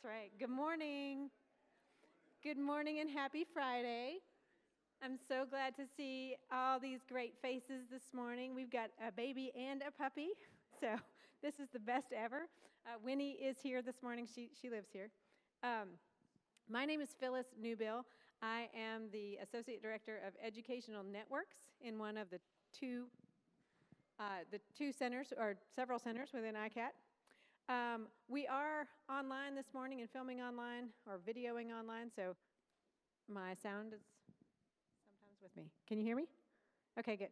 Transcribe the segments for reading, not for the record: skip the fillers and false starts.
That's right. Good morning. Good morning and happy Friday. I'm so glad to see all these great faces this morning. We've got a baby and a puppy, so this is the best ever. Winnie is here this morning. She lives here. My name is Phyllis Newbill. I am the Associate Director of Educational Networks in one of the two centers, or several centers within ICAT. We are online this morning and filming online or videoing online, so my sound is sometimes with me. Can you hear me? Okay, good.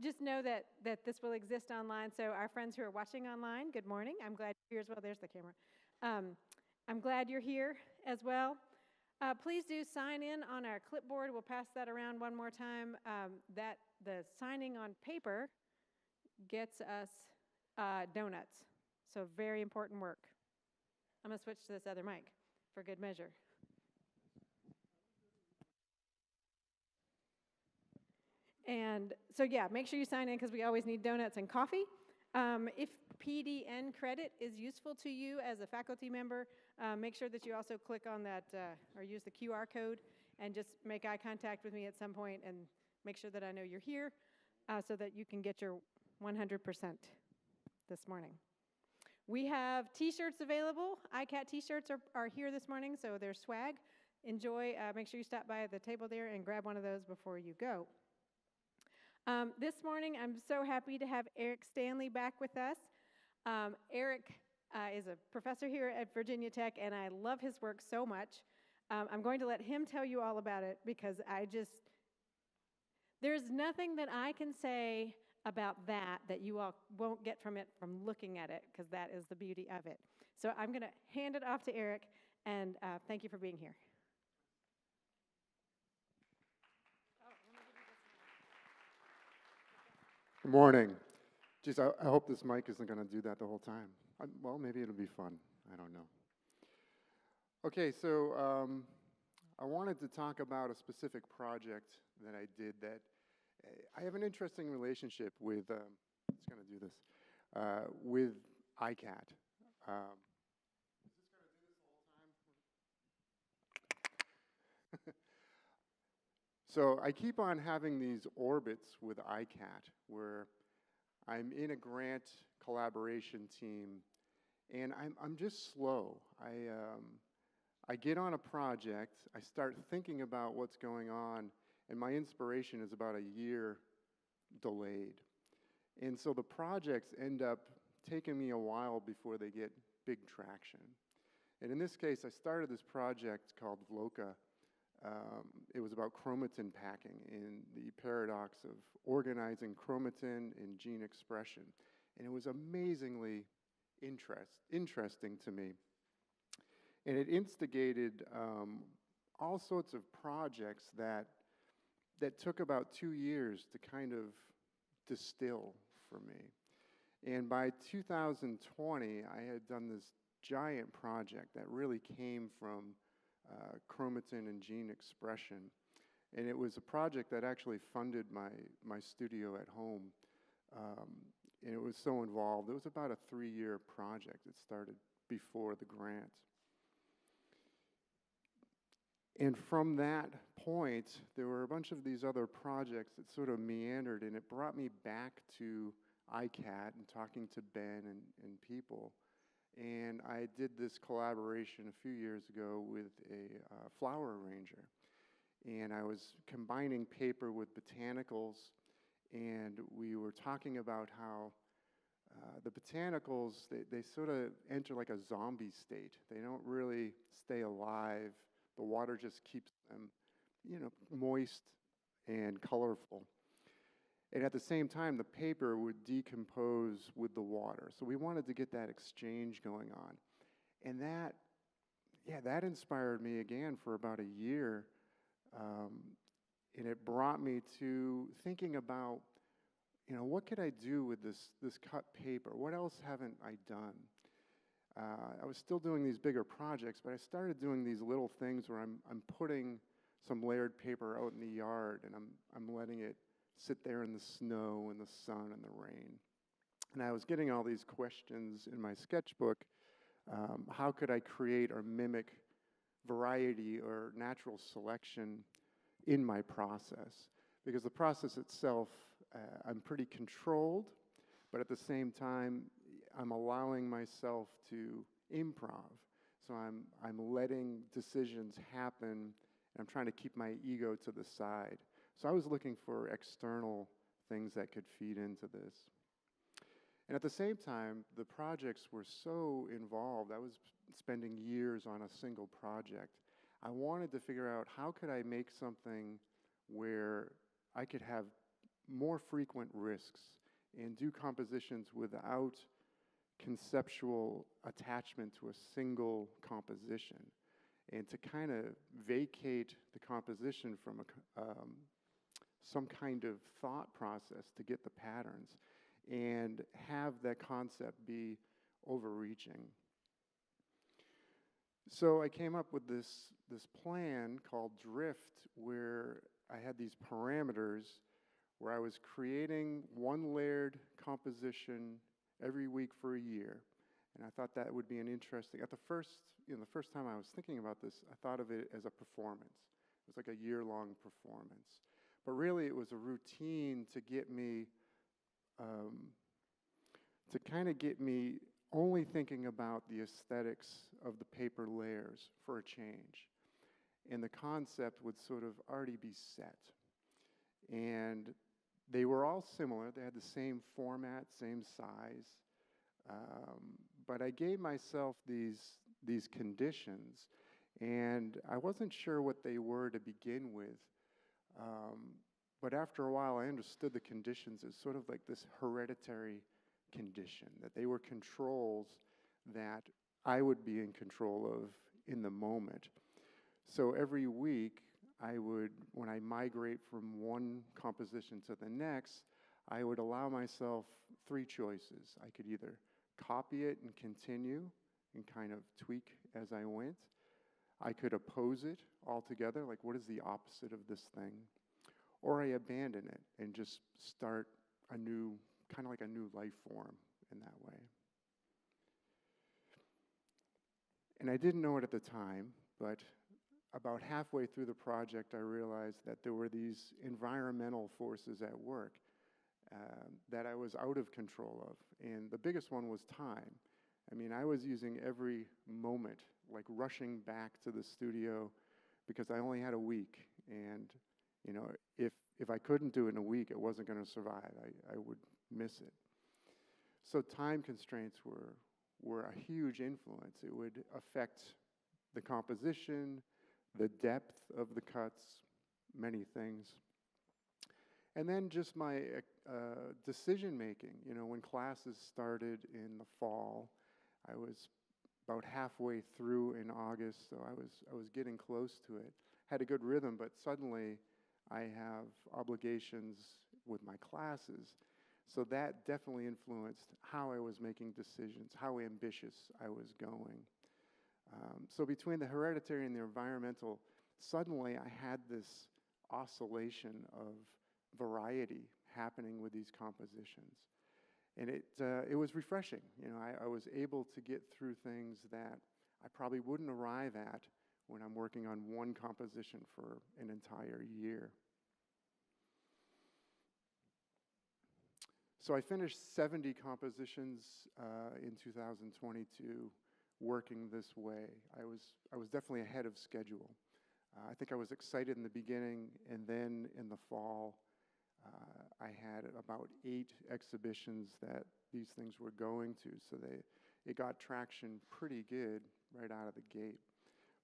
Just know that this will exist online, so our friends who are watching online, good morning. I'm glad you're here as well. There's the camera. I'm glad you're here as well. Please do sign in on our clipboard. We'll pass that around one more time. That the signing on paper gets us donuts. So very important work. I'm going to switch to this other mic for good measure. And so, yeah, make sure you sign in because we always need donuts and coffee. If PDN credit is useful to you as a faculty member, make sure that you also click on that or use the QR code and just make eye contact with me at some point and make sure that I know you're here so that you can get your 100% this morning. We have T-shirts available. ICAT T-shirts are here this morning, so they're swag. Enjoy. Make sure you stop by the table there and grab one of those before you go. This morning, I'm so happy to have Eric Stanley back with us. Eric is a professor here at Virginia Tech, and I love his work so much. I'm going to let him tell you all about it because there's nothing that I can say about that you all won't get from it from looking at it, because that is the beauty of it. So I'm going to hand it off to Eric, and thank you for being here. Good morning. Geez, I hope this mic isn't going to do that the whole time. Well, maybe it'll be fun. I don't know. Okay, so I wanted to talk about a specific project that I did that I have an interesting relationship with, it's going to do this, with ICAT. Is this going to do this the whole time? So I keep on having these orbits with ICAT where I'm in a grant collaboration team and I'm just slow. I get on a project, I start thinking about what's going on, and my inspiration is about a year delayed. And so the projects end up taking me a while before they get big traction. And in this case, I started this project called VLOCA. It was about chromatin packing and the paradox of organizing chromatin in gene expression. And it was amazingly interesting to me. And it instigated all sorts of projects that took about 2 years to kind of distill for me. And by 2020, I had done this giant project that really came from chromatin and gene expression. And it was a project that actually funded my studio at home. And it was so involved. It was about a 3-year project. It started before the grant. And from that point, there were a bunch of these other projects that sort of meandered, and it brought me back to ICAT and talking to Ben and people. And I did this collaboration a few years ago with a flower arranger. And I was combining paper with botanicals, and we were talking about how the botanicals, they sort of enter like a zombie state. They don't really stay alive. The water just keeps them, moist and colorful. And at the same time, the paper would decompose with the water. So we wanted to get that exchange going on. And that inspired me again for about a year. And it brought me to thinking about, what could I do with this cut paper? What else haven't I done? I was still doing these bigger projects, but I started doing these little things where I'm putting some layered paper out in the yard, and I'm letting it sit there in the snow and the sun and the rain. And I was getting all these questions in my sketchbook How could I create or mimic variety or natural selection in my process? Because the process itself, I'm pretty controlled, but at the same time, I'm allowing myself to improv. So I'm letting decisions happen, and I'm trying to keep my ego to the side. So I was looking for external things that could feed into this. And at the same time, the projects were so involved. I was spending years on a single project. I wanted to figure out how could I make something where I could have more frequent risks and do compositions without conceptual attachment to a single composition, and to kind of vacate the composition from some kind of thought process to get the patterns, and have that concept be overreaching. So I came up with this plan called Drift, where I had these parameters where I was creating one layered composition every week for a year. And I thought that would be an interesting, the first time I was thinking about this, I thought of it as a performance. It was like a year-long performance. But really it was a routine to get me, only thinking about the aesthetics of the paper layers for a change. And the concept would sort of already be set. And they were all similar. They had the same format, same size. But I gave myself these conditions, and I wasn't sure what they were to begin with. But after a while, I understood the conditions as sort of like this hereditary condition, that they were controls that I would be in control of in the moment. So every week, when I migrate from one composition to the next, I would allow myself three choices. I could either copy it and continue and kind of tweak as I went. I could oppose it altogether, like what is the opposite of this thing? Or I abandon it and just start a new, kind of like a new life form in that way. And I didn't know it at the time, but about halfway through the project, I realized that there were these environmental forces at work that I was out of control of. And the biggest one was time. I mean, I was using every moment, like rushing back to the studio because I only had a week. And, you know, if I couldn't do it in a week, it wasn't going to survive. I would miss it. So time constraints were a huge influence. It would affect the composition, the depth of the cuts, many things. And then just my decision making. You know, when classes started in the fall, I was about halfway through in August, so I was getting close to it. Had a good rhythm, but suddenly I have obligations with my classes. So that definitely influenced how I was making decisions, how ambitious I was going. So between the hereditary and the environmental, suddenly I had this oscillation of variety happening with these compositions. And it was refreshing. You know, I was able to get through things that I probably wouldn't arrive at when I'm working on one composition for an entire year. So I finished 70 compositions in 2022 working this way. I was definitely ahead of schedule. I think I was excited in the beginning, and then in the fall, I had about 8 exhibitions that these things were going to, so it got traction pretty good right out of the gate.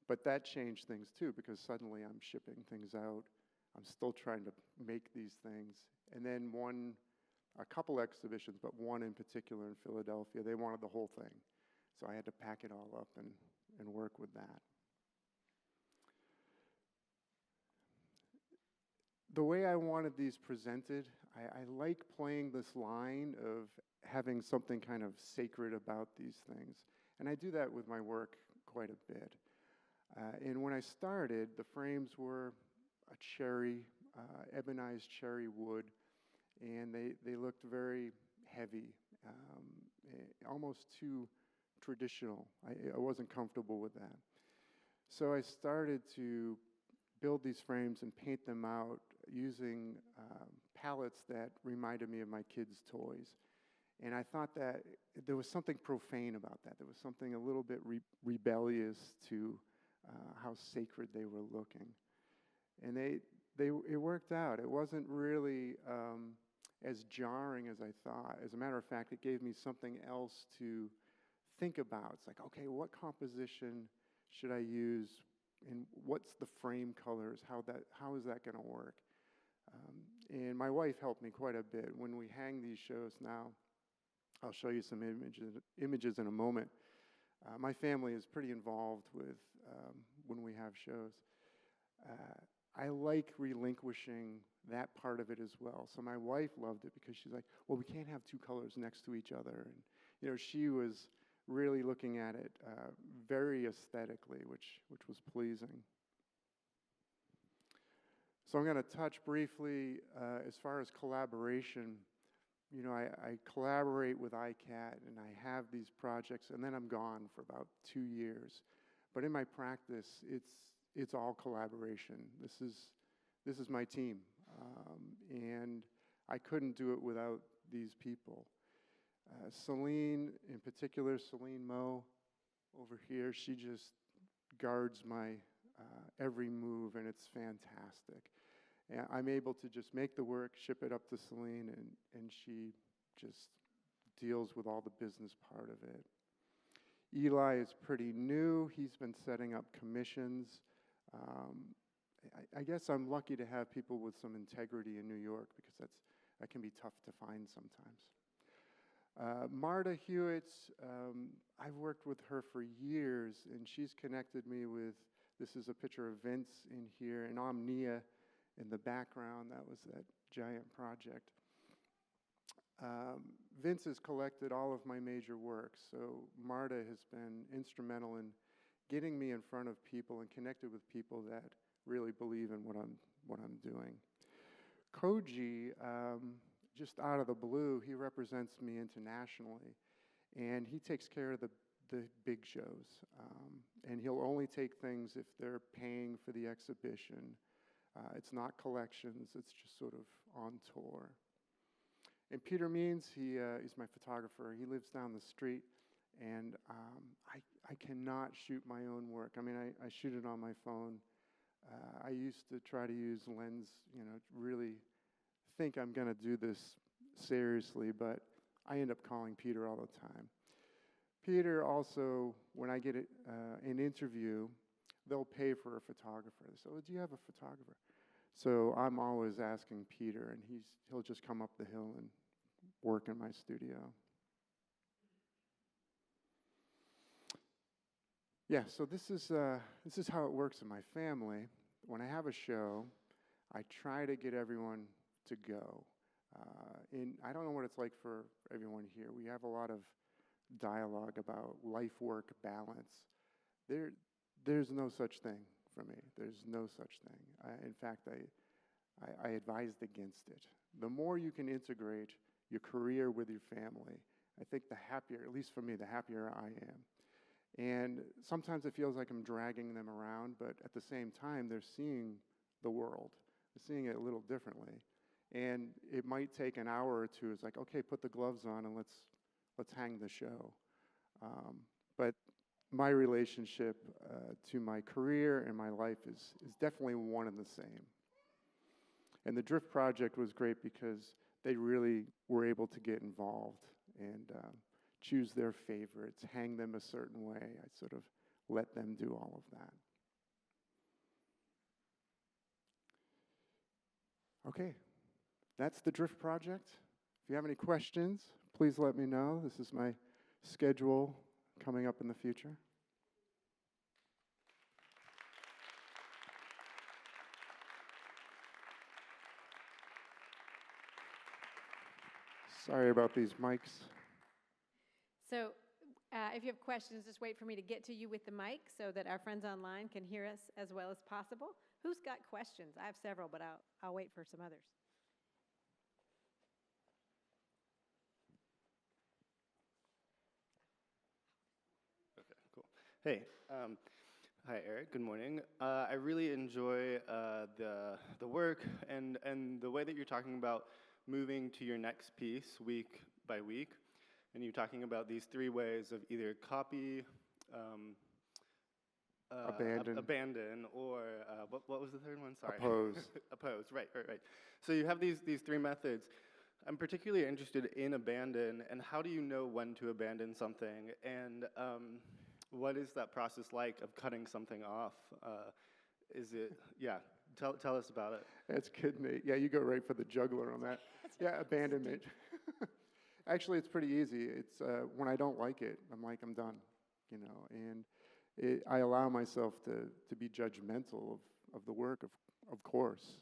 But that changed things too, because suddenly I'm shipping things out. I'm still trying to make these things. And then a couple exhibitions, but one in particular in Philadelphia, they wanted the whole thing. So I had to pack it all up and work with that. The way I wanted these presented, I like playing this line of having something kind of sacred about these things. And I do that with my work quite a bit. And when I started, the frames were a cherry, ebonized cherry wood, and they looked very heavy, almost too traditional. I wasn't comfortable with that. So I started to build these frames and paint them out using palettes that reminded me of my kids' toys. And I thought that there was something profane about that. There was something a little bit rebellious to how sacred they were looking. And it worked out. It wasn't really as jarring as I thought. As a matter of fact, it gave me something else to think about. It's like, okay, what composition should I use? And what's the frame colors? How is that going to work? And my wife helped me quite a bit. When we hang these shows now, I'll show you some images in a moment. My family is pretty involved with when we have shows. I like relinquishing that part of it as well. So my wife loved it because she's like, well, we can't have two colors next to each other. And she was really looking at it very aesthetically, which was pleasing. So I'm going to touch briefly as far as collaboration. I collaborate with ICAT, and I have these projects, and then I'm gone for about 2 years. But in my practice, it's all collaboration. This is my team, and I couldn't do it without these people. Celine, in particular, Celine Moe over here, she just guards my every move, and it's fantastic. And I'm able to just make the work, ship it up to Celine, and she just deals with all the business part of it. Eli is pretty new. He's been setting up commissions. I guess I'm lucky to have people with some integrity in New York because that can be tough to find sometimes. Marta Hewitt, I've worked with her for years, and she's connected me with, this is a picture of Vince in here, and Omnia in the background. That was that giant project. Vince has collected all of my major works, so Marta has been instrumental in getting me in front of people and connected with people that really believe in what I'm doing. Koji, just out of the blue, he represents me internationally, and he takes care of the big shows. And he'll only take things if they're paying for the exhibition. It's not collections, it's just sort of on tour. And Peter Means, he's my photographer. He lives down the street, and I cannot shoot my own work. I mean, I shoot it on my phone. I used to try to use lens, really think I'm going to do this seriously, but I end up calling Peter all the time. Peter also, when I get an interview, they'll pay for a photographer. So, do you have a photographer? So I'm always asking Peter, and he'll just come up the hill and work in my studio. Yeah, so this is how it works in my family. When I have a show, I try to get everyone to go. And I don't know what it's like for everyone here. We have a lot of dialogue about life-work balance. There's no such thing for me. There's no such thing. In fact, I advised against it. The more you can integrate your career with your family, I think the happier, at least for me, the happier I am. And sometimes it feels like I'm dragging them around, but at the same time, they're seeing the world. They're seeing it a little differently. And it might take an hour or two. It's like, okay, put the gloves on and let's hang the show. But my relationship to my career and my life is definitely one and the same. And the Drift Project was great because they really were able to get involved and choose their favorites, hang them a certain way. I sort of let them do all of that. Okay, that's the Drift Project. If you have any questions, please let me know. This is my schedule coming up in the future. Sorry about these mics. So if you have questions, just wait for me to get to you with the mic so that our friends online can hear us as well as possible. Who's got questions? I have several, but I'll wait for some others. Hey, hi Eric. Good morning. I really enjoy the work and the way that you're talking about moving to your next piece week by week, and you're talking about these three ways of either copy, abandon, or what was the third one? Sorry. Oppose. Oppose. Right. So you have these three methods. I'm particularly interested in abandon, and how do you know when to abandon something, and what is that process like of cutting something off? Tell us about it. That's good, Nate. Yeah, you go right for the jugular on that. Yeah, abandonment. Actually, it's pretty easy. It's when I don't like it, I'm done, and I allow myself to be judgmental of the work, of course,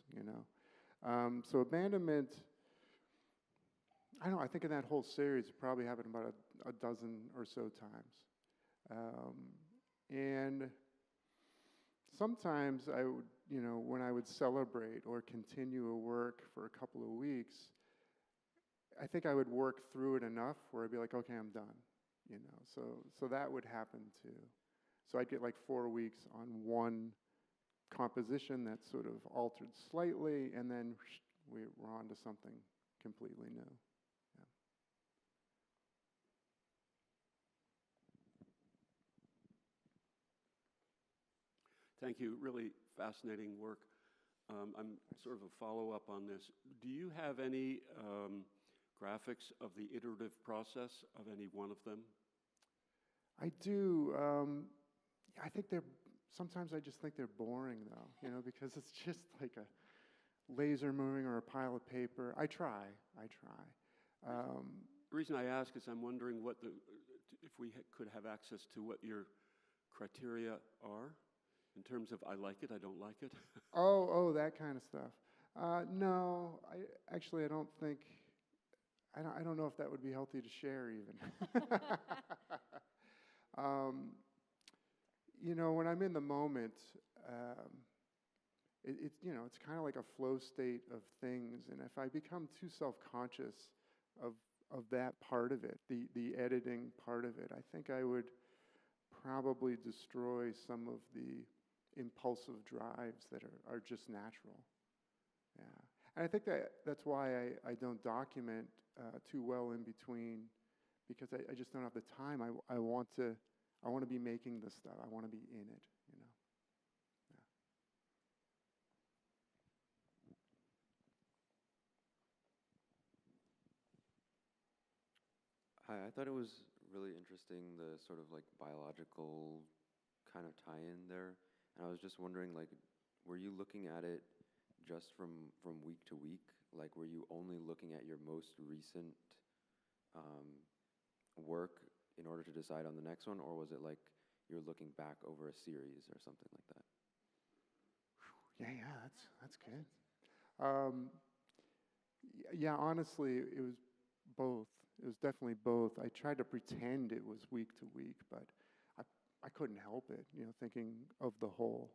So abandonment, I don't know, I think in that whole series, it probably happened about a dozen or so times. And sometimes I would, when I would celebrate or continue a work for a couple of weeks, I think I would work through it enough where I'd be like, okay, I'm done, So that would happen too. So I'd get like 4 weeks on one composition that's sort of altered slightly, and then we're on to something completely new. Yeah. Thank you. Really fascinating work. I'm sort of a follow-up on this. Do you have any graphics of the iterative process of any one of them? I do. I think sometimes I just think they're boring though, because it's just like a laser moving or a pile of paper. I try. The reason I ask is I'm wondering if we could have access to what your criteria are in terms of I like it, I don't like it. Oh, that kind of stuff. No, I don't think. I don't know if that would be healthy to share even. When I'm in the moment, it's kind of like a flow state of things, and if I become too self-conscious of that part of it, the editing part of it, I think I would probably destroy some of the impulsive drives that are just natural. Yeah, and I think that's why I don't document too well in between, because I just don't have the time. I want to be making this stuff. I want to be in it. Yeah. Hi, I thought it was really interesting, the sort of like biological kind of tie-in there. And I was just wondering, like, were you looking at it just from week to week? Like, were you only looking at your most recent work in order to decide on the next one? Or was it like you're looking back over a series or something like that? Yeah, that's good. Yeah, honestly, it was both. It was definitely both. I tried to pretend it was week to week, but I couldn't help it, thinking of the whole.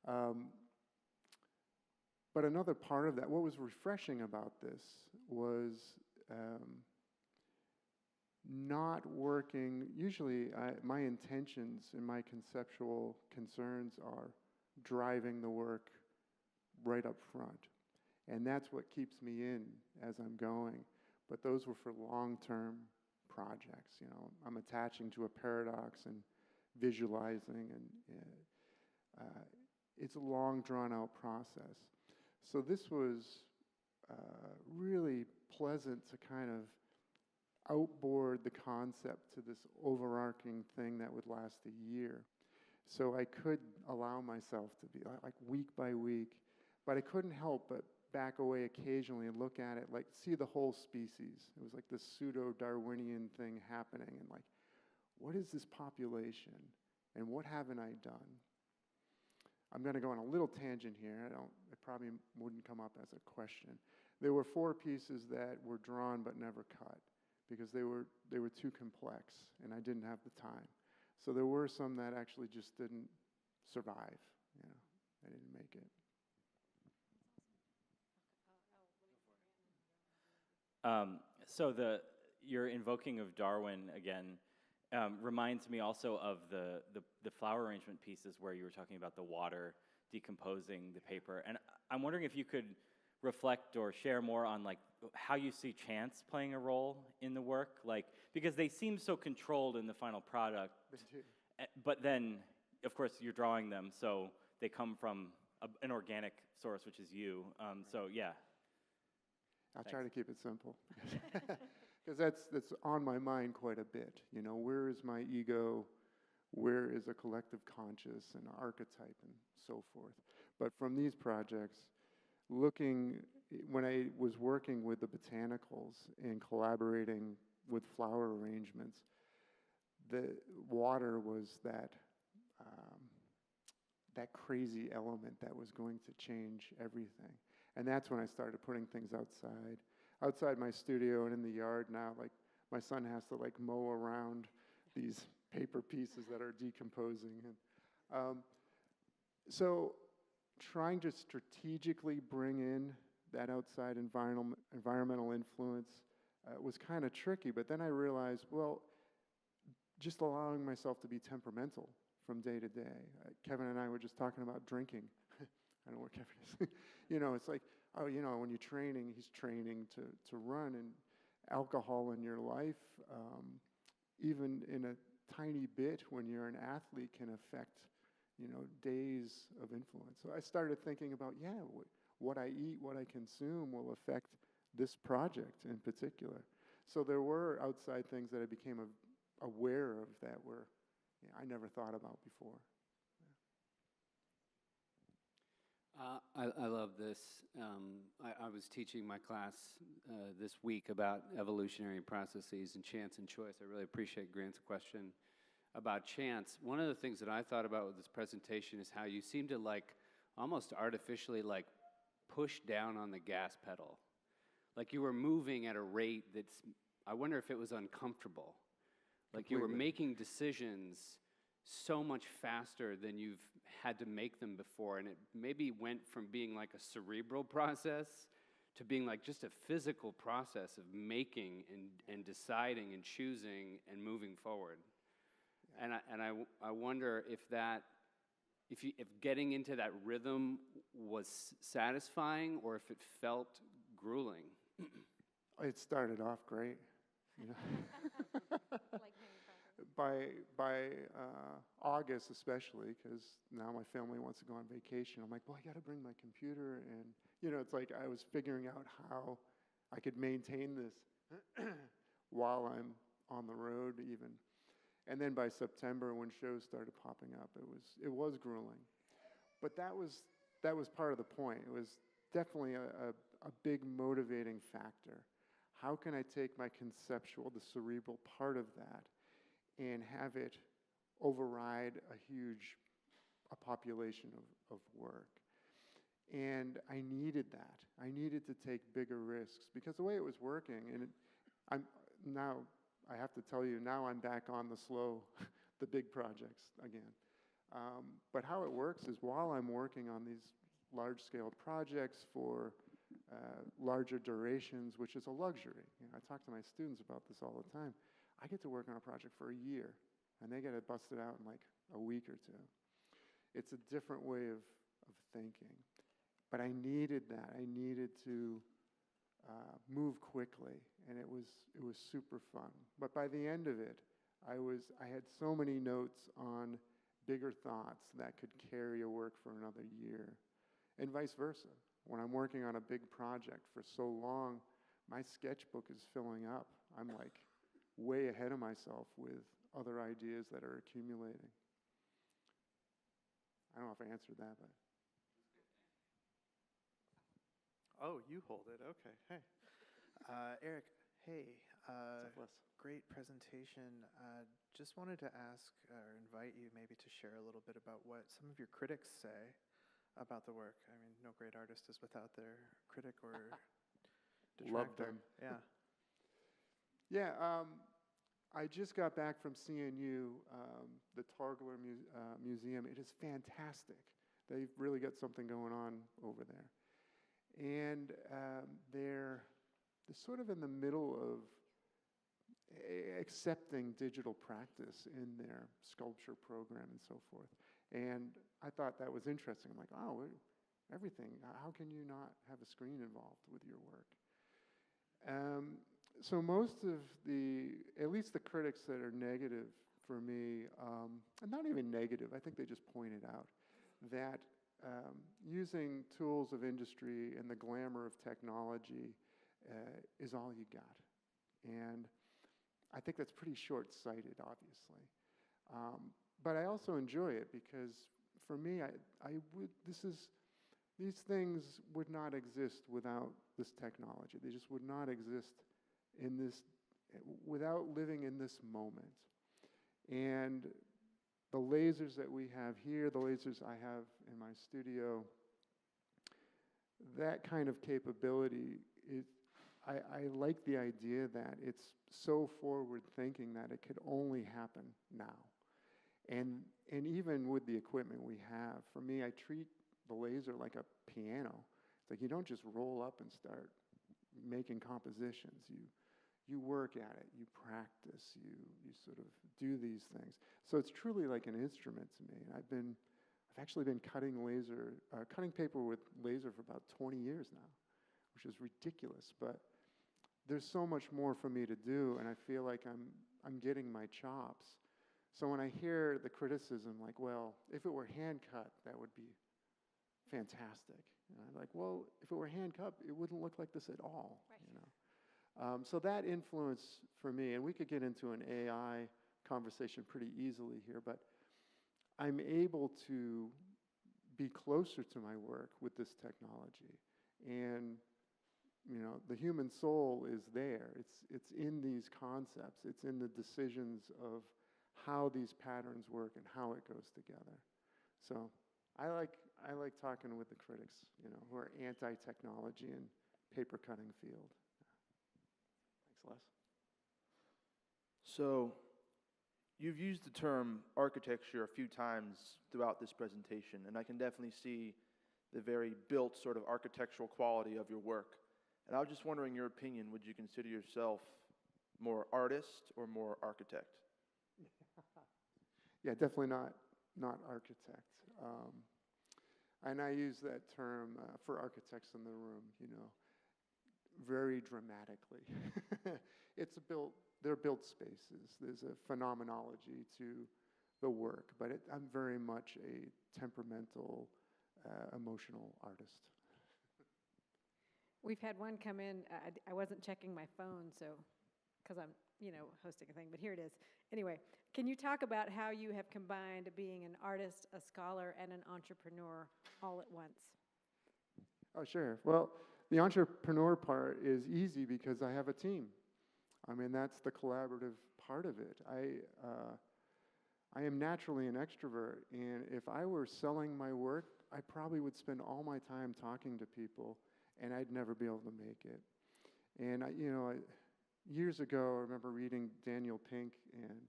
But another part of that, what was refreshing about this was not working. Usually, my intentions and my conceptual concerns are driving the work right up front. And that's what keeps me in as I'm going. But those were for long-term projects. I'm attaching to a paradox and visualizing, and it's a long, drawn-out process. So this was really pleasant to kind of outboard the concept to this overarching thing that would last a year. So I could allow myself to be like week by week, but I couldn't help but back away occasionally and look at it, like see the whole species. It was like this pseudo Darwinian thing happening, and like, what is this population, and what haven't I done? I'm going to go on a little tangent here. It probably wouldn't come up as a question. There were 4 pieces that were drawn but never cut because they were too complex, and I didn't have the time. So there were some that actually just didn't survive. I didn't make it. So your invoking of Darwin again, reminds me also of the flower arrangement pieces where you were talking about the water decomposing the paper. And I'm wondering if you could reflect or share more on like how you see chance playing a role in the work, like because they seem so controlled in the final product, but then of course you're drawing them, so they come from an organic source, which is you. So yeah. I'll try to keep it simple, because that's on my mind quite a bit. You know, where is my ego? Where is a collective conscious and archetype and so forth? But from these projects, when I was working with the botanicals and collaborating with flower arrangements, the water was that crazy element that was going to change everything. And that's when I started putting things outside my studio and in the yard now. Like my son has to like mow around these paper pieces that are decomposing. And so trying to strategically bring in that outside environmental influence was kind of tricky. But then I realized, well, just allowing myself to be temperamental from day to day. Kevin and I were just talking about drinking. I don't know where Kevin is. You know, it's like, oh, you know, when you're training, he's training to run, and alcohol in your life, even in a tiny bit when you're an athlete, can affect, you know, days of influence. So I started thinking about, what I eat, what I consume will affect this project in particular. So there were outside things that I became aware of that were, I never thought about before. I love this. I was teaching my class this week about evolutionary processes and chance and choice. I really appreciate Grant's question about chance. One of the things that I thought about with this presentation is how you seem to like almost artificially like push down on the gas pedal. Like you were moving at a rate that's, I wonder if it was uncomfortable. Like you were making decisions so much faster than you've had to make them before, and it maybe went from being like a cerebral process to being like just a physical process of making and deciding and choosing and moving forward. Yeah. And I wonder if getting into that rhythm was satisfying or if it felt grueling. It started off great. You know? By August especially, because now my family wants to go on vacation, I'm like, well, I got to bring my computer, and you know, it's like I was figuring out how I could maintain this while I'm on the road even. And then by September, when shows started popping up, it was grueling, but that was part of the point. It was definitely a big motivating factor. How can I take my conceptual, the cerebral part of that, and have it override a population of work? And I needed that. I needed to take bigger risks because the way it was working, and I have to tell you, now I'm back on the big projects again. But how it works is while I'm working on these large-scale projects for larger durations, which is a luxury. You know, I talk to my students about this all the time. I get to work on a project for a year, and they get it busted out in like a week or two. It's a different way of thinking. But I needed that. I needed to move quickly, and it was super fun. But by the end of it, I had so many notes on bigger thoughts that could carry a work for another year, and vice versa. When I'm working on a big project for so long, my sketchbook is filling up. I'm like way ahead of myself with other ideas that are accumulating. I don't know if I answered that, but. Oh, you hold it. Okay. Hey. Eric, hey. Great presentation. Just wanted to ask or invite you maybe to share a little bit about what some of your critics say about the work. I mean, no great artist is without their critic or detractor. Love them. Yeah. Yeah, I just got back from CNU, the Targler Museum. It is fantastic. They've really got something going on over there. And they're sort of in the middle of accepting digital practice in their sculpture program and so forth. And I thought that was interesting. I'm like, oh, everything. How can you not have a screen involved with your work? So most of at least the critics that are negative for me, and not even negative, I think they just pointed out that using tools of industry and the glamour of technology is all you got. And I think that's pretty short-sighted, obviously. But I also enjoy it because for me, these things would not exist without this technology. They just would not exist without living in this moment. And the lasers that we have here, the lasers I have in my studio, that kind of capability, I like the idea that it's so forward-thinking that it could only happen now. And even with the equipment we have, for me, I treat the laser like a piano. It's like you don't just roll up and start making compositions. You work at it, you practice, you sort of do these things. So it's truly like an instrument to me. And I've actually been cutting paper with laser for about 20 years now, which is ridiculous. But there's so much more for me to do, and I feel like I'm getting my chops. So when I hear the criticism, like, well, if it were hand cut, that would be fantastic. And I'm like, well, if it were hand cut, it wouldn't look like this at all. Right. You know? So that influence for me, and we could get into an AI conversation pretty easily here, but I'm able to be closer to my work with this technology. And, you know, the human soul is there. It's in these concepts. It's in the decisions of how these patterns work and how it goes together. So I like talking with the critics, you know, who are anti-technology and paper cutting field. Thanks, Les. So you've used the term architecture a few times throughout this presentation, and I can definitely see the very built sort of architectural quality of your work. And I was just wondering your opinion, would you consider yourself more artist or more architect? Yeah, definitely not architect. And I use that term for architects in the room, you know, very dramatically. They're built spaces. There's a phenomenology to the work, but I'm very much a temperamental, emotional artist. We've had one come in. I wasn't checking my phone, so because I'm, hosting a thing, but here it is. Anyway, can you talk about how you have combined being an artist, a scholar, and an entrepreneur all at once? Oh, sure. Well, the entrepreneur part is easy because I have a team. I mean, that's the collaborative part of it. I am naturally an extrovert, and if I were selling my work, I probably would spend all my time talking to people, and I'd never be able to make it. And years ago, I remember reading Daniel Pink, and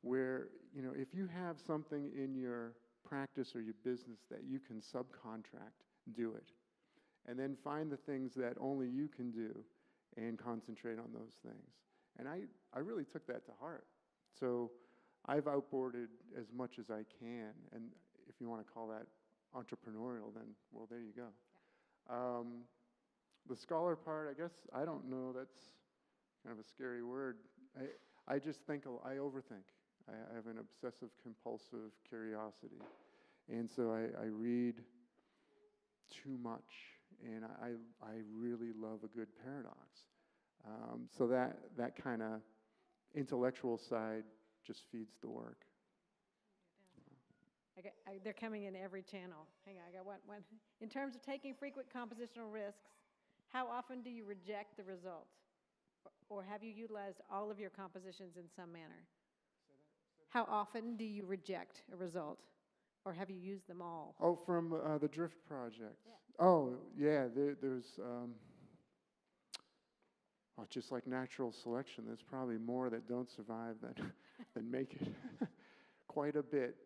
where, if you have something in your practice or your business that you can subcontract, do it. And then find the things that only you can do and concentrate on those things. And I really took that to heart. So I've outboarded as much as I can. And if you want to call that entrepreneurial, then, well, there you go. Yeah. The scholar part, I guess, I don't know, that's kind of a scary word. I just think, I overthink. I have an obsessive compulsive curiosity. And so I read too much, and I really love a good paradox. So that kind of intellectual side just feeds the work. They're coming in every channel. Hang on, I got one. In terms of taking frequent compositional risks, how often do you reject the result? Or have you utilized all of your compositions in some manner? How often do you reject a result? Or have you used them all? Oh, from the Drift project. Yeah. Oh, yeah, there's, just like natural selection, there's probably more that don't survive than make it. Quite a bit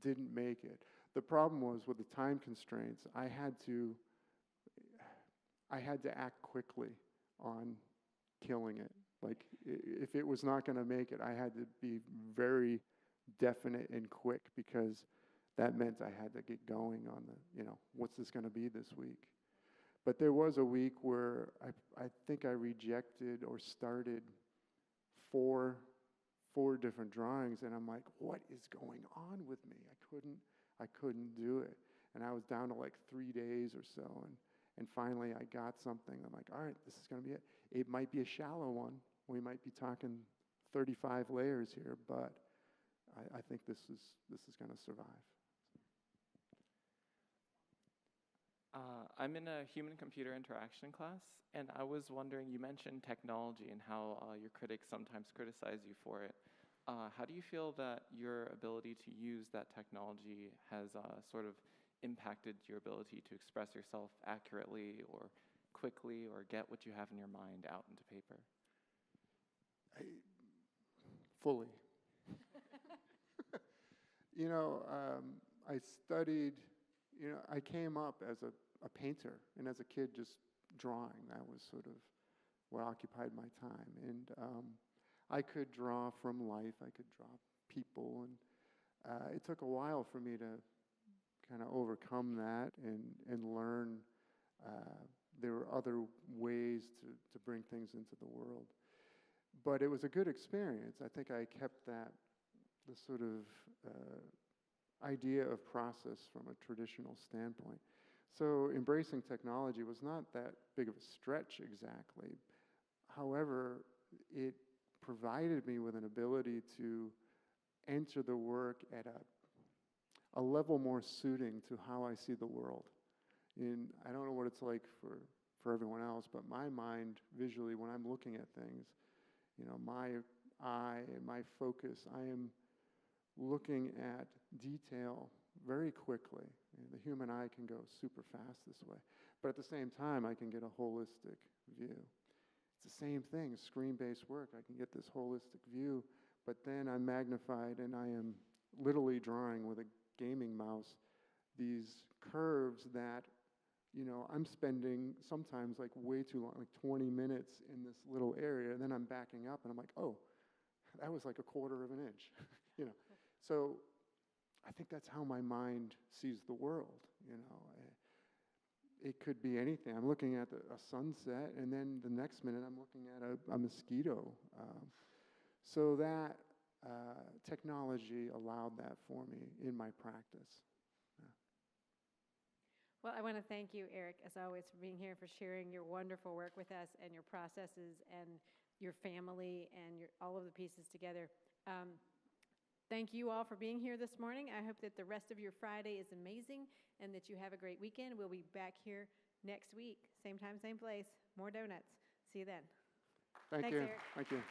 didn't make it. The problem was with the time constraints, I had to act quickly on killing it. Like, if it was not going to make it, I had to be very definite and quick, because that meant I had to get going on what's this going to be this week? But there was a week where I think I rejected or started four different drawings, and I'm like, what is going on with me? I couldn't do it. And I was down to like 3 days or so, and finally I got something. I'm like, all right, this is going to be it. It might be a shallow one. We might be talking 35 layers here, but I think this is going to survive. I'm in a human-computer interaction class, and I was wondering, you mentioned technology and how your critics sometimes criticize you for it. How do you feel that your ability to use that technology has sort of impacted your ability to express yourself accurately or quickly, or get what you have in your mind out into paper? Fully. I studied, I came up as a painter, and as a kid just drawing. That was sort of what occupied my time. And I could draw from life, I could draw people, and it took a while for me to kind of overcome that and learn there were other ways to bring things into the world. But it was a good experience. I think I kept the sort of idea of process from a traditional standpoint. So embracing technology was not that big of a stretch exactly. However, it provided me with an ability to enter the work at a level more suiting to how I see the world. And I don't know what it's like for everyone else, but my mind visually, when I'm looking at things, my eye and my focus, I am looking at detail very quickly. The human eye can go super fast this way. But at the same time, I can get a holistic view. It's the same thing, screen-based work. I can get this holistic view, but then I'm magnified and I am literally drawing with a gaming mouse these curves that, I'm spending sometimes like way too long, like 20 minutes in this little area, and then I'm backing up and I'm like, oh, that was like a quarter of an inch, So I think that's how my mind sees the world, It could be anything. I'm looking at a sunset, and then the next minute I'm looking at a mosquito. So that technology allowed that for me in my practice. Yeah. Well, I want to thank you, Eric, as always, for being here, for sharing your wonderful work with us and your processes and your family and all of the pieces together. Thank you all for being here this morning. I hope that the rest of your Friday is amazing and that you have a great weekend. We'll be back here next week, same time, same place, more donuts. See you then. Thank Thanks, you. Eric. Thank you.